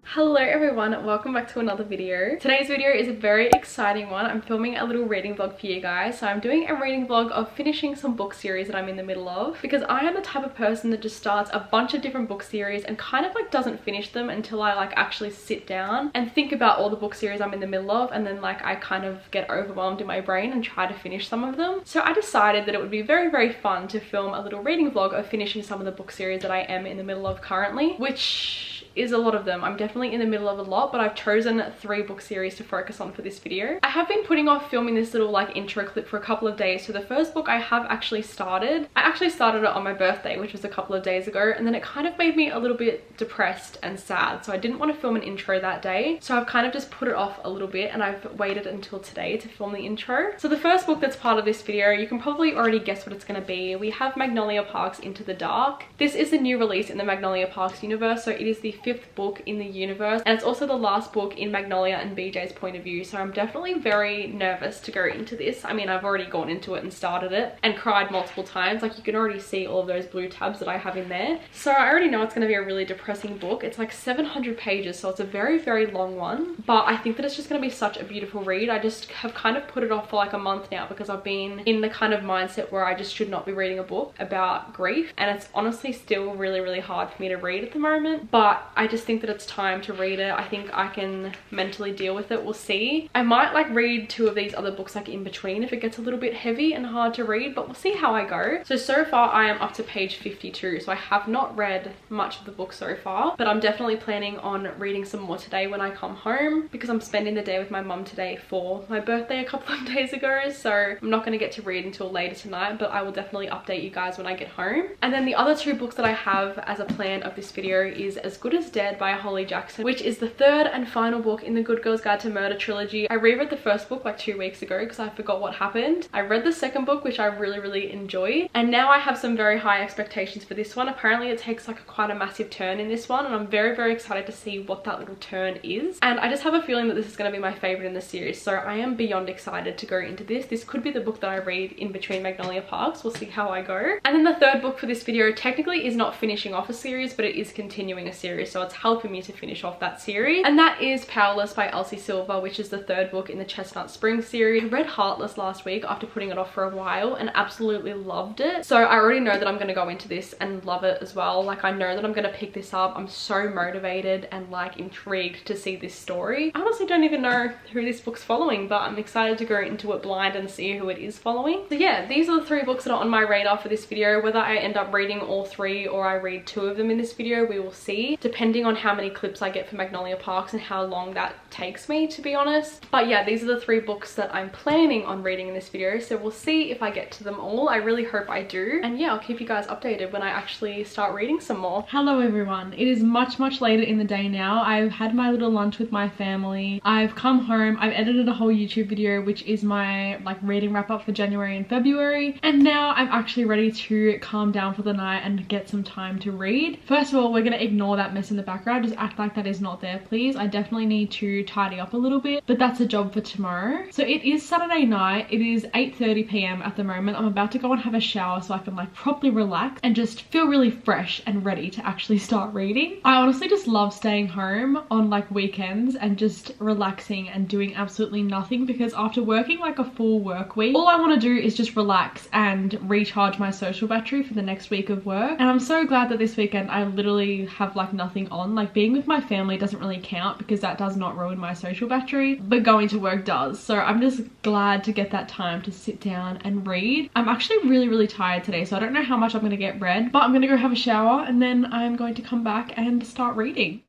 Hello everyone, welcome back to another video. Today's video is a very exciting one. I'm filming a little reading vlog for you guys. So I'm doing a reading vlog of finishing some book series that I'm in the middle of, because I am the type of person that just starts a bunch of different book series and kind of like doesn't finish them until I like actually sit down and think about all the book series I'm in the middle of, and then like I kind of get overwhelmed in my brain and try to finish some of them. So I decided that it would be very fun to film a little reading vlog of finishing some of the book series that I am in the middle of currently, which is a lot of them. I'm definitely in the middle of a lot, but I've chosen 3 book series to focus on for this video. I have been putting off filming this little like intro clip for a couple of days. So the first book I have actually started. I actually started it on my birthday, which was a couple of days ago, and then it kind of made me a little bit depressed and sad. So I didn't want to film an intro that day. So I've kind of just put it off a little bit, and I've waited until today to film the intro. So the first book that's part of this video, you can probably already guess what it's going to be. We have Magnolia Park's Into the Dark. This is the new release in the Magnolia Park's universe. So it is the 5th book in the universe, and it's also the last book in Magnolia and BJ's point of view. So I'm definitely very nervous to go into this. I mean, I've already gone into it and started it and cried multiple times. Like, you can already see all of those blue tabs that I have in there. So I already know it's going to be a really depressing book. It's like 700 pages, so it's a very long one, but I think that it's just going to be such a beautiful read. I just have kind of put it off for like a month now because I've been in the kind of mindset where I just should not be reading a book about grief, and it's honestly still really hard for me to read at the moment, but I just think that it's time to read it. I think I can mentally deal with it. We'll see. I might like read 2 of these other books like in between if it gets a little bit heavy and hard to read, but we'll see how I go. So far I am up to page 52, so I have not read much of the book so far, but I'm definitely planning on reading some more today when I come home, because I'm spending the day with my mum today for my birthday a couple of days ago. So I'm not going to get to read until later tonight, but I will definitely update you guys when I get home. And then the other 2 books that I have as a plan of this video is As Good as Dead by Holly Jackson, which is the 3rd and final book in the Good Girls Guide to Murder trilogy. I reread the first book like 2 weeks ago because I forgot what happened. I read the second book, which I really enjoyed, and now I have some very high expectations for this one. Apparently it takes like quite a massive turn in this one, and I'm very excited to see what that little turn is, and I just have a feeling that this is going to be my favorite in the series. So I am beyond excited to go into this. This could be the book that I read in between Magnolia Parks. We'll see how I go. And then the 3rd book for this video technically is not finishing off a series, but it is continuing a series, so it's helping me to finish off that series, and that is Powerless by Elsie Silver, which is the 3rd book in the Chestnut Springs series. I read Heartless last week after putting it off for a while and absolutely loved it, so I already know that I'm going to go into this and love it as well. Like, I know that I'm going to pick this up. I'm so motivated and like intrigued to see this story. I honestly don't even know who this book's following, but I'm excited to go into it blind and see who it is following. So yeah, these are the 3 books that are on my radar for this video. Whether I end up reading all 3 or I read 2 of them in this video, we will see, depending on how many clips I get for Magnolia Parks and how long that takes me, to be honest. But yeah, these are the 3 books that I'm planning on reading in this video, so we'll see if I get to them all. I really hope I do, and yeah, I'll keep you guys updated when I actually start reading some more. Hello everyone, it is much later in the day now. I've had my little lunch with my family. I've come home, I've edited a whole YouTube video, which is my like reading wrap up for January and February, and now I'm actually ready to calm down for the night and get some time to read. First of all, we're gonna ignore that mess in the background. Just act like that is not there, please. I definitely need to tidy up a little bit, but that's a job for tomorrow. So it is Saturday night. It is 8:30 p.m. at the moment. I'm about to go and have a shower so I can like properly relax and just feel really fresh and ready to actually start reading. I honestly just love staying home on like weekends and just relaxing and doing absolutely nothing, because after working like a full work week, all I want to do is just relax and recharge my social battery for the next week of work. And I'm so glad that this weekend I literally have like nothing on. Like, being with my family doesn't really count because that does not ruin my social battery, but going to work does. So I'm just glad to get that time to sit down and read. I'm actually really tired today, so I don't know how much I'm going to get read, but I'm going to go have a shower and then I'm going to come back and start reading.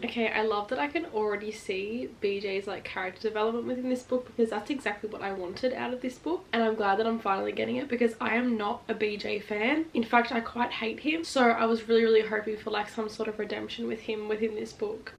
Okay, I love that I can already see BJ's like character development within this book, because that's exactly what I wanted out of this book, and I'm glad that I'm finally getting it, because I am not a BJ fan. In fact, I quite hate him, so I was really hoping for like some sort of redemption with him within this book.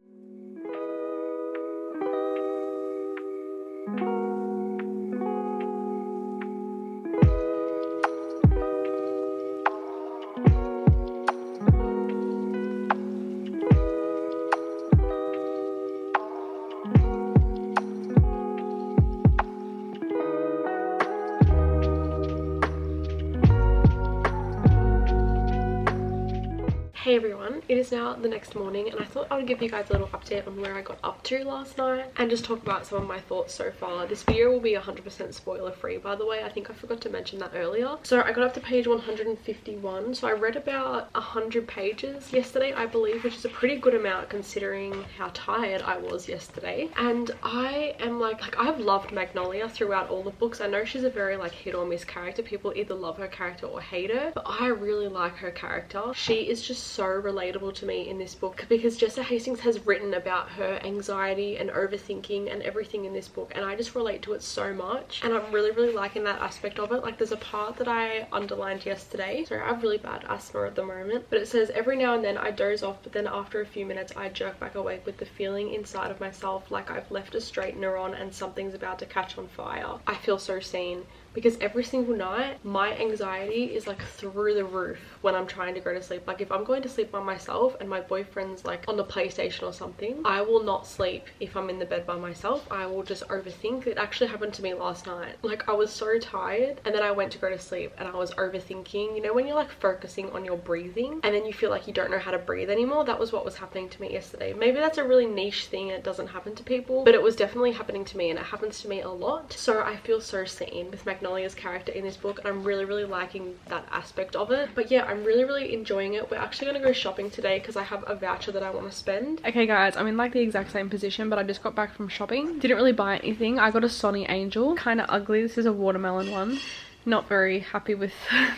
Hey everyone, it is now the next morning and I thought I would give you guys a little update on where I got up to last night and just talk about some of my thoughts so far. This video will be 100% spoiler free, by the way. I think I forgot to mention that earlier. So I got up to page 151, so I read about 100 pages yesterday, I believe, which is a pretty good amount considering how tired I was yesterday. And I am like I've loved Magnolia throughout all the books. I know she's a very like hit or miss character. People either love her character or hate her, but I really like her character. She is just so relatable to me in this book because Jessa Hastings has written about her anxiety and overthinking and everything in this book, and I just relate to it so much, and I'm really liking that aspect of it. Like, there's a part that I underlined yesterday. So I have really bad asthma at the moment, but it says, every now and then I doze off, but then after a few minutes I jerk back awake with the feeling inside of myself like I've left a straightener on and something's about to catch on fire. I feel so seen, because every single night my anxiety is like through the roof when I'm trying to go to sleep. Like, if I'm going to sleep by myself and my boyfriend's like on the PlayStation or something, I will not sleep if I'm in the bed by myself. I will just overthink. It actually happened to me last night. Like, I was so tired and then I went to go to sleep and I was overthinking. You know when you're like focusing on your breathing and then you feel like you don't know how to breathe anymore? That was what was happening to me yesterday. Maybe that's a really niche thing and it doesn't happen to people, but it was definitely happening to me, and it happens to me a lot. So I feel so seen with Magnolia's character in this book, and I'm really liking that aspect of it. But yeah, I'm really enjoying it. We're actually gonna go shopping today because I have a voucher that I want to spend. Okay guys, I'm in like the exact same position, but I just got back from shopping. Didn't really buy anything. I got a Sonny Angel, kind of ugly. This is a watermelon one. Not very happy with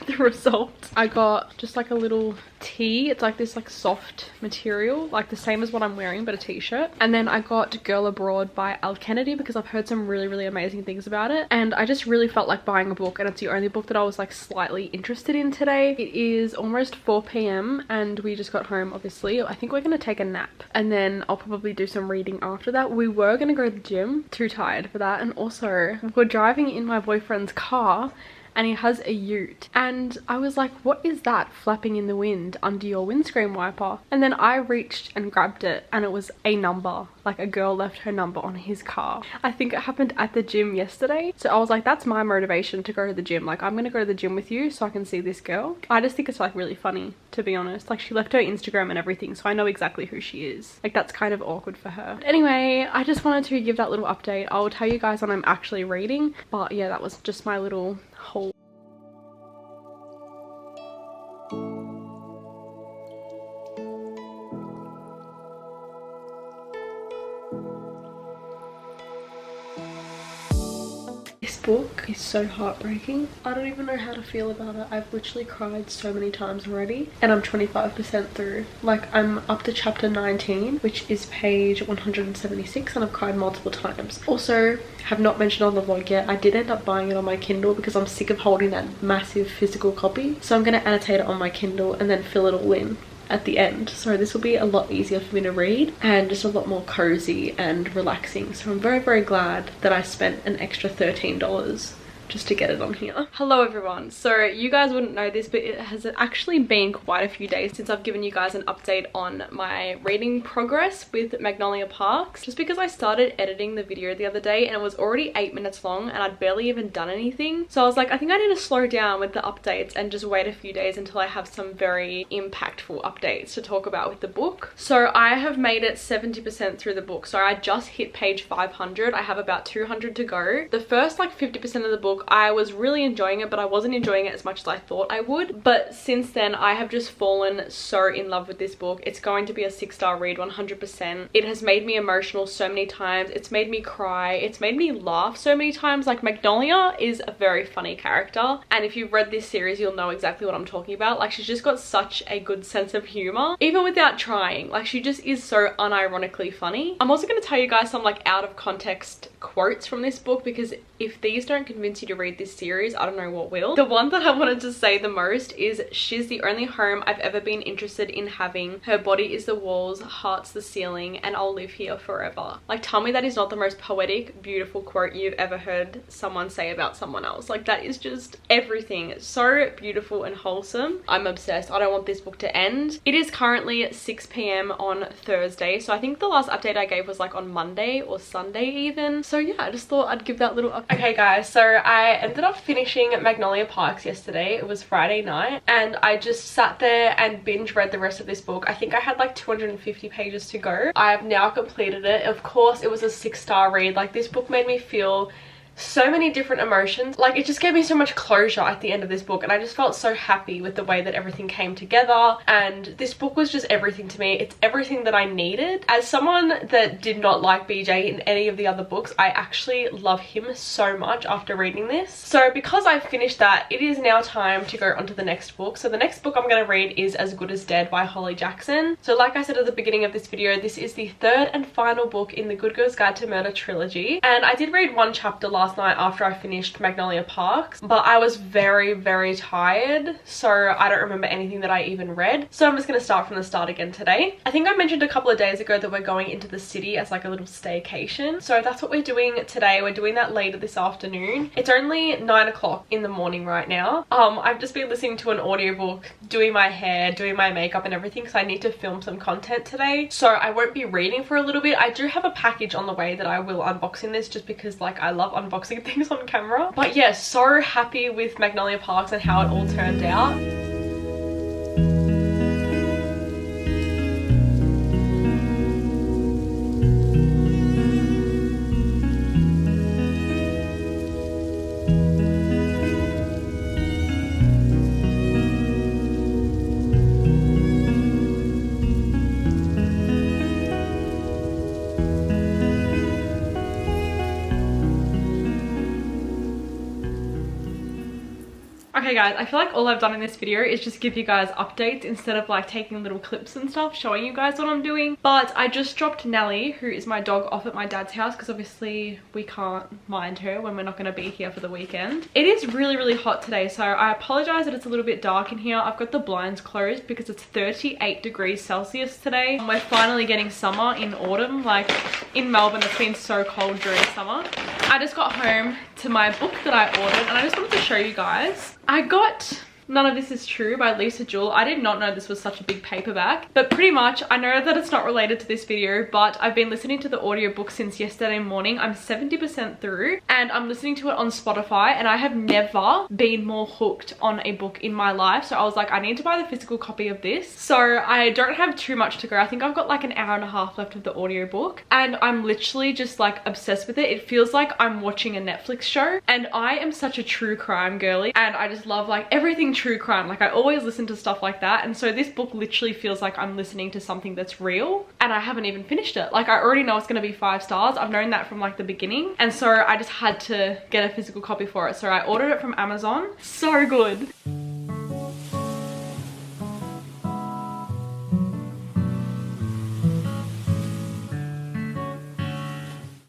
the result. I got just like a little tee. It's like this like soft material, like the same as what I'm wearing, but a t-shirt. And then I got Girl Abroad by Al Kennedy because I've heard some really amazing things about it, and I just really felt like buying a book, and it's the only book that I was like slightly interested in today. It is almost 4 p.m. and we just got home, obviously. I think we're gonna take a nap and then I'll probably do some reading after that. We were gonna go to the gym, too tired for that, and also we're driving in my boyfriend's car and he has a ute, and I was like, what is that flapping in the wind under your windscreen wiper? And then I reached and grabbed it and it was a number. Like, a girl left her number on his car. I think it happened at the gym yesterday, so I was like, that's my motivation to go to the gym. Like, I'm gonna go to the gym with you so I can see this girl. I just think it's like really funny, to be honest. Like, she left her Instagram and everything, so I know exactly who she is. Like, that's kind of awkward for her. But anyway, I just wanted to give that little update. I'll tell you guys when I'm actually reading, but yeah, that was just my little haul. This book is so heartbreaking. I don't even know how to feel about it. I've literally cried so many times already, and I'm 25% through. Like, I'm up to chapter 19, which is page 176, and I've cried multiple times. Also, have not mentioned on the vlog yet, I did end up buying it on my Kindle because I'm sick of holding that massive physical copy. So I'm going to annotate it on my Kindle and then fill it all in at the end, so this will be a lot easier for me to read and just a lot more cozy and relaxing. So I'm very glad that I spent an extra $13 just to get it on here. Hello everyone. So you guys wouldn't know this, but it has actually been quite a few days since I've given you guys an update on my reading progress with Magnolia Parks, just because I started editing the video the other day and it was already 8 minutes long and I'd barely even done anything. So I was like, I think I need to slow down with the updates and just wait a few days until I have some very impactful updates to talk about with the book. So I have made it 70% through the book. So I just hit page 500. I have about 200 to go. The first like 50% of the book, I was really enjoying it, but I wasn't enjoying it as much as I thought I would. But since then, I have just fallen so in love with this book. It's going to be a 6-star read, 100%. It has made me emotional so many times. It's made me cry. It's made me laugh so many times. Like, Magnolia is a very funny character, and if you've read this series, you'll know exactly what I'm talking about. Like, she's just got such a good sense of humor, even without trying. Like, she just is so unironically funny. I'm also going to tell you guys some like out of context quotes from this book, because if these don't convince you to read this series, I don't know what will. The one that I wanted to say the most is, she's the only home I've ever been interested in having. Her body is the walls, heart's the ceiling, and I'll live here forever. Like, tell me that is not the most poetic, beautiful quote you've ever heard someone say about someone else. Like, that is just everything. So beautiful and wholesome. I'm obsessed. I don't want this book to end. It is currently 6 p.m. on Thursday, so I think the last update I gave was like on Monday or Sunday even. So yeah, I just thought I'd give that little update. Okay guys, so I ended up finishing Magnolia Parks yesterday. It was Friday night and I just sat there and binge read the rest of this book. I think I had like 250 pages to go. I have now completed it. Of course, it was a 6-star read. Like, this book made me feel so many different emotions. Like, it just gave me so much closure at the end of this book, and I just felt so happy with the way that everything came together. And this book was just everything to me. It's everything that I needed. As someone that did not like BJ in any of the other books, I actually love him so much after reading this. So because I've finished that, it is now time to go on to the next book. So the next book I'm going to read is As Good as Dead by Holly Jackson. So like I said at the beginning of this video, this is the third and final book in the Good Girl's Guide to Murder trilogy, and I did read one chapter last night after I finished Magnolia Parks, but I was very tired, so I don't remember anything that I even read. So I'm just going to start from the start again today. I think I mentioned a couple of days ago that we're going into the city as like a little staycation, so that's what we're doing today. We're doing that later this afternoon. It's only 9 o'clock in the morning right now. I've just been listening to an audiobook, doing my hair, doing my makeup and everything, because I need to film some content today, so I won't be reading for a little bit. I do have a package on the way that I will unbox in this, just because like I love unboxing things on camera. But yeah, so happy with Magnolia Parks and how it all turned out. Okay guys, I feel like all I've done in this video is just give you guys updates instead of like taking little clips and stuff showing you guys what I'm doing. But I just dropped Nelly, who is my dog, off at my dad's house because obviously we can't mind her when we're not going to be here for the weekend. It is really hot today, so I apologize that it's a little bit dark in here. I've got the blinds closed because it's 38 degrees Celsius today. We're finally getting summer in autumn. Like, in Melbourne it's been so cold during summer. I just got home to my book that I ordered and I just wanted to show you guys. I got None of This Is True by Lisa Jewell. I did not know this was such a big paperback, but pretty much, I know that it's not related to this video, but I've been listening to the audiobook since yesterday morning. I'm 70% through and I'm listening to it on Spotify, and I have never been more hooked on a book in my life. So I was like, I need to buy the physical copy of this. So I don't have too much to go. I think I've got like an hour and a half left of the audiobook and I'm literally just like obsessed with it. It feels like I'm watching a Netflix show, and I am such a true crime girly and I just love like everything true crime. Like, I always listen to stuff like that, and so this book literally feels like I'm listening to something that's real, and I haven't even finished it. Like, I already know it's going to be 5 stars. I've known that from like the beginning, and so I just had to get a physical copy for it. So I ordered it from Amazon. So good.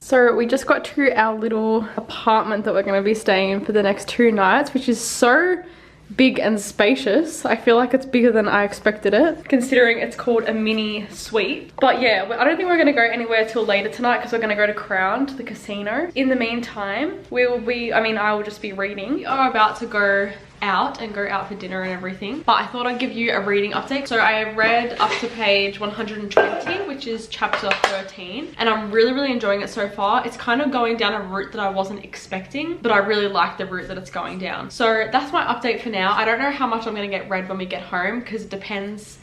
So we just got to our little apartment that we're going to be staying in for the next 2 nights, which is so big and spacious. I feel like it's bigger than I expected it, considering it's called a mini suite. But yeah, I don't think we're gonna go anywhere till later tonight because we're gonna go to Crown, to the casino. In the meantime, I will just be reading. We are about to go out for dinner and everything, but I thought I'd give you a reading update. So I read up to page 120, which is chapter 13, and I'm really enjoying it so far. It's kind of going down a route that I wasn't expecting, but I really like the route that it's going down. So that's my update for now. I don't know how much I'm gonna get read when we get home, because it depends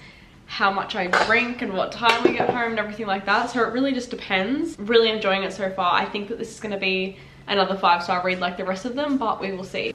how much I drink and what time we get home and everything like that. So it really just depends. Really enjoying it so far. I think that this is gonna be another 5-star read like the rest of them, but we will see.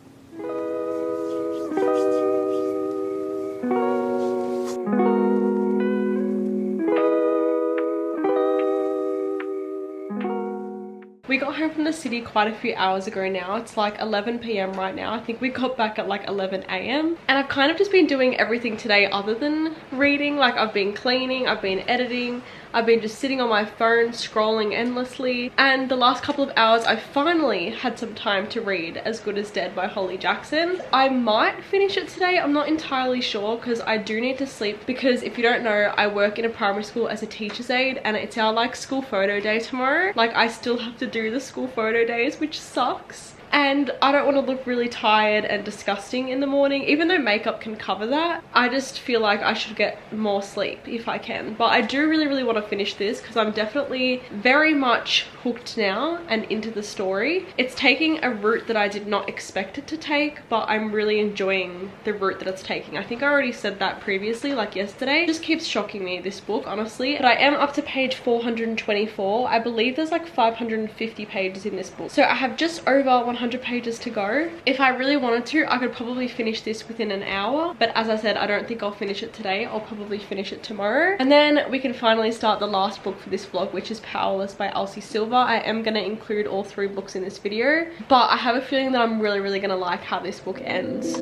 We got home from the city quite a few hours ago now. It's like 11 p.m. right now. I think we got back at like 11 a.m. And I've kind of just been doing everything today other than reading. Like, I've been cleaning, I've been editing, I've been just sitting on my phone scrolling endlessly, and the last couple of hours I finally had some time to read As Good as Dead by Holly Jackson. I might finish it today, I'm not entirely sure, because I do need to sleep, because if you don't know, I work in a primary school as a teacher's aide and it's our like school photo day tomorrow. Like, I still have to do the school photo days, which sucks. and I don't want to look really tired and disgusting in the morning, even though makeup can cover that. I just feel like I should get more sleep if I can. But I do really want to finish this because I'm definitely very much hooked now and into the story. It's taking a route that I did not expect it to take, but I'm really enjoying the route that it's taking. I think I already said that previously, like yesterday. It just keeps shocking me, this book, honestly. But I am up to page 424. I believe there's like 550 pages in this book, so I have just over 100 pages to go. If I really wanted to, I could probably finish this within an hour, but as I said, I don't think I'll finish it today. I'll probably finish it tomorrow, and then we can finally start the last book for this vlog, which is Powerless by Elsie Silver. I am going to include all 3 books in this video, but I have a feeling that I'm really going to like how this book ends.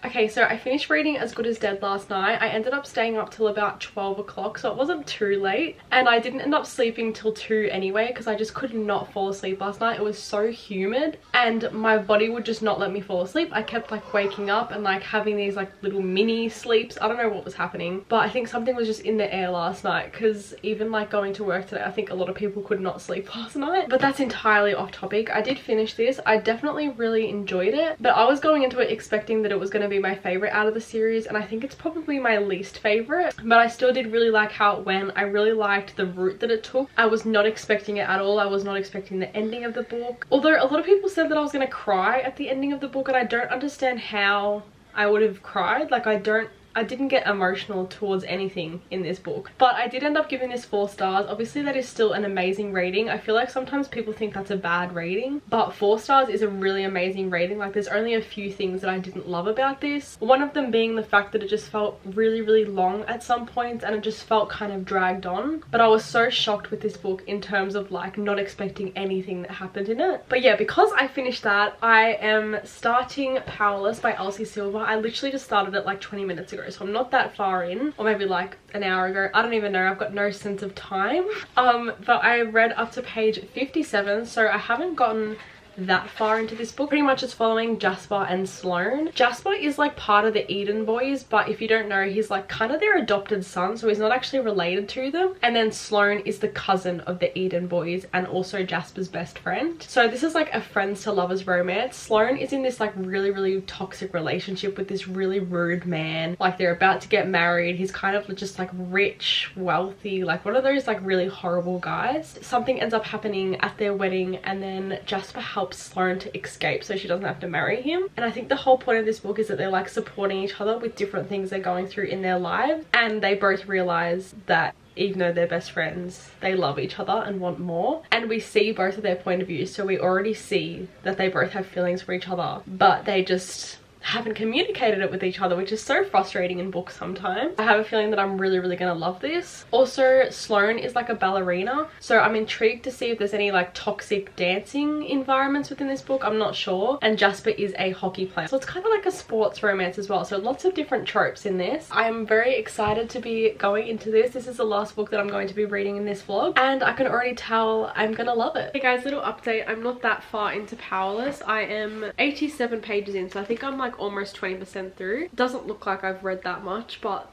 Okay, so I finished reading As Good as Dead last night. I ended up staying up till about 12 o'clock, so it wasn't too late. And I didn't end up sleeping till 2 anyway, because I just could not fall asleep last night. It was so humid and my body would just not let me fall asleep. I kept like waking up and like having these like little mini sleeps. I don't know what was happening, but I think something was just in the air last night, because even like going to work today, I think a lot of people could not sleep last night. But that's entirely off topic. I did finish this. I definitely really enjoyed it, but I was going into it expecting that it was going to be my favorite out of the series, and I think it's probably my least favorite, but I still did really like how it went. I really liked the route that it took. I was not expecting it at all. I was not expecting the ending of the book, although a lot of people said that I was going to cry at the ending of the book, and I don't understand how I would have cried. Like, I didn't get emotional towards anything in this book, but I did end up giving this 4 stars. Obviously that is still an amazing rating. I feel like sometimes people think that's a bad rating, but 4 stars is a really amazing rating. Like, there's only a few things that I didn't love about this, one of them being the fact that it just felt really long at some points, and it just felt kind of dragged on. But I was so shocked with this book in terms of like not expecting anything that happened in it. But yeah, because I finished that, I am starting Powerless by Elsie Silver. I literally just started it like 20 minutes ago, so I'm not that far in, or maybe like an hour ago. I don't even know. I've got no sense of time. But I read up to page 57, so I haven't gotten that far into this book. Pretty much it's following Jasper and Sloane. Jasper is like part of the Eden boys, but if you don't know, he's like kind of their adopted son, so he's not actually related to them. And then Sloane is the cousin of the Eden boys and also Jasper's best friend. So this is like a friends to lovers romance. Sloane is in this like really toxic relationship with this really rude man. Like, they're about to get married. He's kind of just like rich, wealthy, like one of those like really horrible guys. Something ends up happening at their wedding, and then Jasper helps Sloane to escape so she doesn't have to marry him. And I think the whole point of this book is that they're like supporting each other with different things they're going through in their lives, and they both realize that even though they're best friends, they love each other and want more. And we see both of their point of views, so we already see that they both have feelings for each other, but they just haven't communicated it with each other, which is so frustrating in books sometimes. I have a feeling that I'm really gonna love this. Also, Sloane is like a ballerina, so I'm intrigued to see if there's any like toxic dancing environments within this book. I'm not sure. And Jasper is a hockey player, so it's kind of like a sports romance as well, so lots of different tropes in this. I'm very excited to be going into this. This is the last book that I'm going to be reading in this vlog, and I can already tell I'm gonna love it. Hey guys, little update. I'm not that far into Powerless. I am 87 pages in, so I think I'm like almost 20% through. It doesn't look like I've read that much, but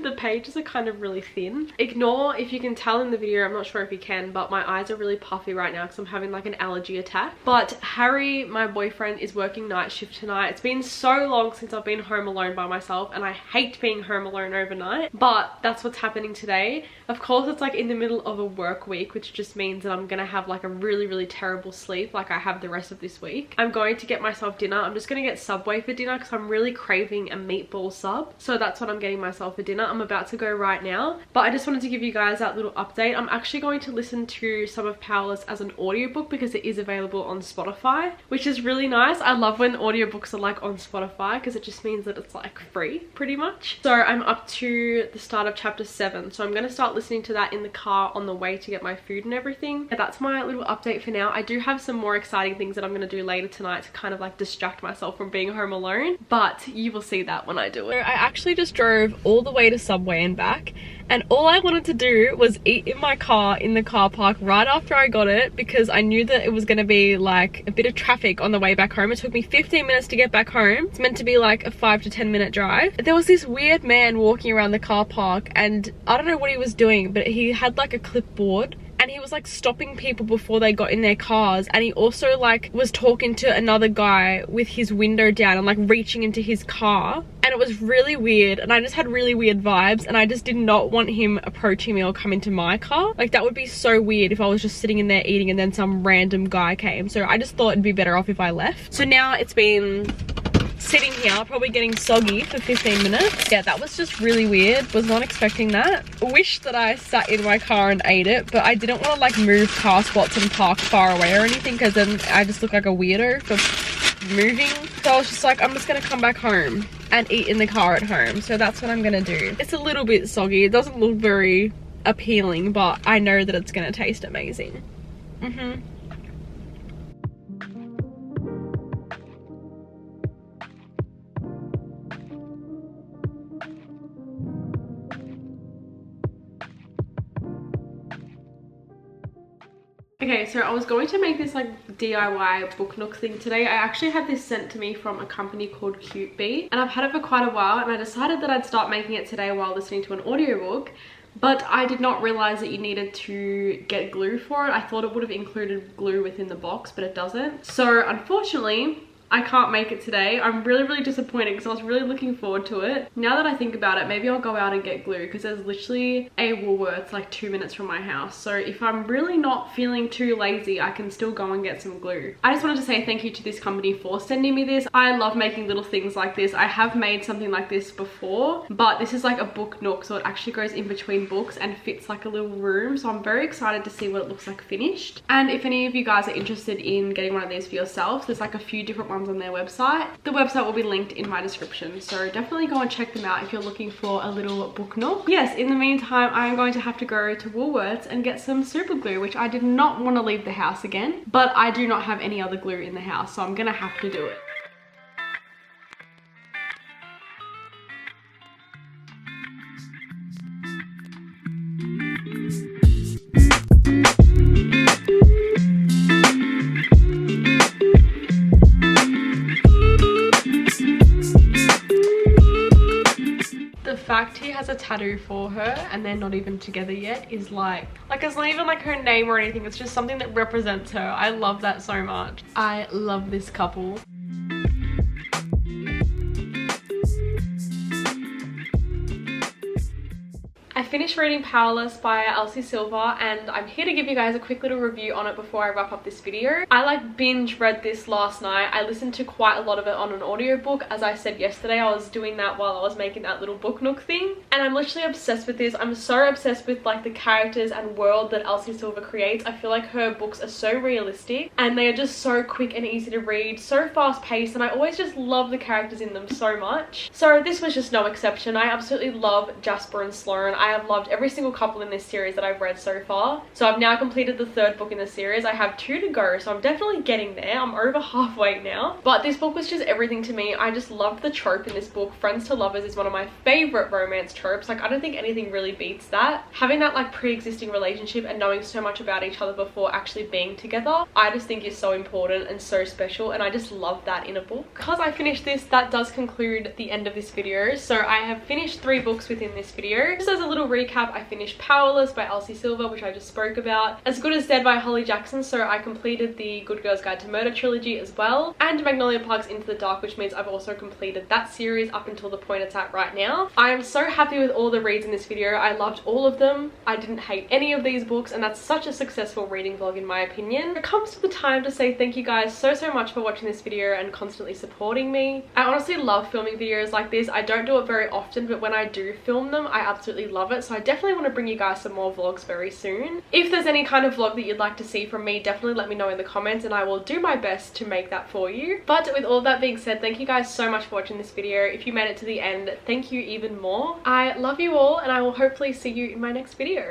the pages are kind of really thin. Ignore if you can tell in the video, I'm not sure if you can, but my eyes are really puffy right now because I'm having like an allergy attack. But Harry, my boyfriend, is working night shift tonight. It's been so long since I've been home alone by myself, and I hate being home alone overnight, but that's what's happening today. Of course, it's like in the middle of a work week, which just means that I'm gonna have like a really terrible sleep like I have the rest of this week. I'm going to get myself dinner. I'm just gonna get Subway for dinner because I'm really craving a meatball sub, so that's what I'm getting myself for dinner. I'm about to go right now, but I just wanted to give you guys that little update. I'm actually going to listen to some of Powerless as an audiobook because it is available on Spotify, which is really nice. I love when audiobooks are like on Spotify because it just means that it's like free pretty much. So I'm up to the start of chapter 7, so I'm going to start listening to that in the car on the way to get my food and everything. Yeah, that's my little update for now. I do have some more exciting things that I'm going to do later tonight to kind of like distract myself from being home alone, but you will see that when I do it. So I actually just drove all all the way to Subway and back, and all I wanted to do was eat in my car in the car park right after I got it, because I knew that it was going to be like a bit of traffic on the way back home. It took me 15 minutes to get back home. It's meant to be like a 5 to 10 minute drive. There was this weird man walking around the car park, and I don't know what he was doing, but he had like a clipboard and he was like stopping people before they got in their cars, and he also like was talking to another guy with his window down and like reaching into his car, and it was really weird, and I just had really weird vibes, and I just did not want him approaching me or come into my car. Like that would be so weird if I was just sitting in there eating and then some random guy came. So I just thought it'd be better off if I left. So now it's been sitting here probably getting soggy for 15 minutes. Yeah, that was just really weird. Was not expecting that. Wish that I sat in my car and ate it, but I didn't want to like move car spots and park far away or anything, because then I just look like a weirdo for moving. So I was just like, I'm just gonna come back home and eat in the car at home. So that's what I'm gonna do. It's a little bit soggy. It doesn't look very appealing, but I know that it's gonna taste amazing. Okay, so I was going to make this like DIY book nook thing today. I actually had this sent to me from a company called Cute Bee, and I've had it for quite a while, and I decided that I'd start making it today while listening to an audiobook. But I did not realize that you needed to get glue for it. I thought it would have included glue within the box, but it doesn't. So unfortunately, I can't make it today. I'm really disappointed because I was really looking forward to it. Now that I think about it, maybe I'll go out and get glue, because there's literally a Woolworths like 2 minutes from my house. So if I'm really not feeling too lazy, I can still go and get some glue. I just wanted to say thank you to this company for sending me this. I love making little things like this. I have made something like this before, but this is like a book nook, so it actually goes in between books and fits like a little room. So I'm very excited to see what it looks like finished. And if any of you guys are interested in getting one of these for yourselves, there's like a few different ones on their website. The website will be linked in my description, so definitely go and check them out if you're looking for a little book nook. Yes, in the meantime, I'm going to have to go to Woolworths and get some super glue, which I did not want to leave the house again, but I do not have any other glue in the house, so I'm gonna have to do it. He has a tattoo for her and they're not even together yet is like it's not even like her name or anything. It's just something that represents her. I love that so much. I love this couple. I finished reading Powerless by Elsie Silver, and I'm here to give you guys a quick little review on it before I wrap up this video. I like binge read this last night. I listened to quite a lot of it on an audiobook. As I said yesterday, I was doing that while I was making that little book nook thing, and I'm literally obsessed with this. I'm so obsessed with like the characters and world that Elsie Silver creates. I feel like her books are so realistic and they are just so quick and easy to read, so fast paced, and I always just love the characters in them so much. So this was just no exception. I absolutely love Jasper and Sloane. I have loved every single couple in this series that I've read so far. So I've now completed the 3rd book in the series. I have 2 to go, so I'm definitely getting there. I'm over halfway now. But this book was just everything to me. I just loved the trope in this book. Friends to lovers is one of my favorite romance tropes. Like, I don't think anything really beats that. Having that like pre-existing relationship and knowing so much about each other before actually being together, I just think is so important and so special, and I just love that in a book. Because I finished this, that does conclude the end of this video. So I have finished 3 books within this video. Just as a little recap, I finished Powerless by Elsie Silver, which I just spoke about. As Good as Dead by Holly Jackson, so I completed the Good Girl's Guide to Murder trilogy as well. And Magnolia Park's Into the Dark, which means I've also completed that series up until the point it's at right now. I am so happy with all the reads in this video. I loved all of them. I didn't hate any of these books, and that's such a successful reading vlog in my opinion. It comes to the time to say thank you guys so much for watching this video and constantly supporting me. I honestly love filming videos like this. I don't do it very often, but when I do film them, I absolutely love it. So I definitely want to bring you guys some more vlogs very soon. If there's any kind of vlog that you'd like to see from me, definitely let me know in the comments and I will do my best to make that for you. But with all that being said, thank you guys so much for watching this video. If you made it to the end, thank you even more. I love you all, and I will hopefully see you in my next video.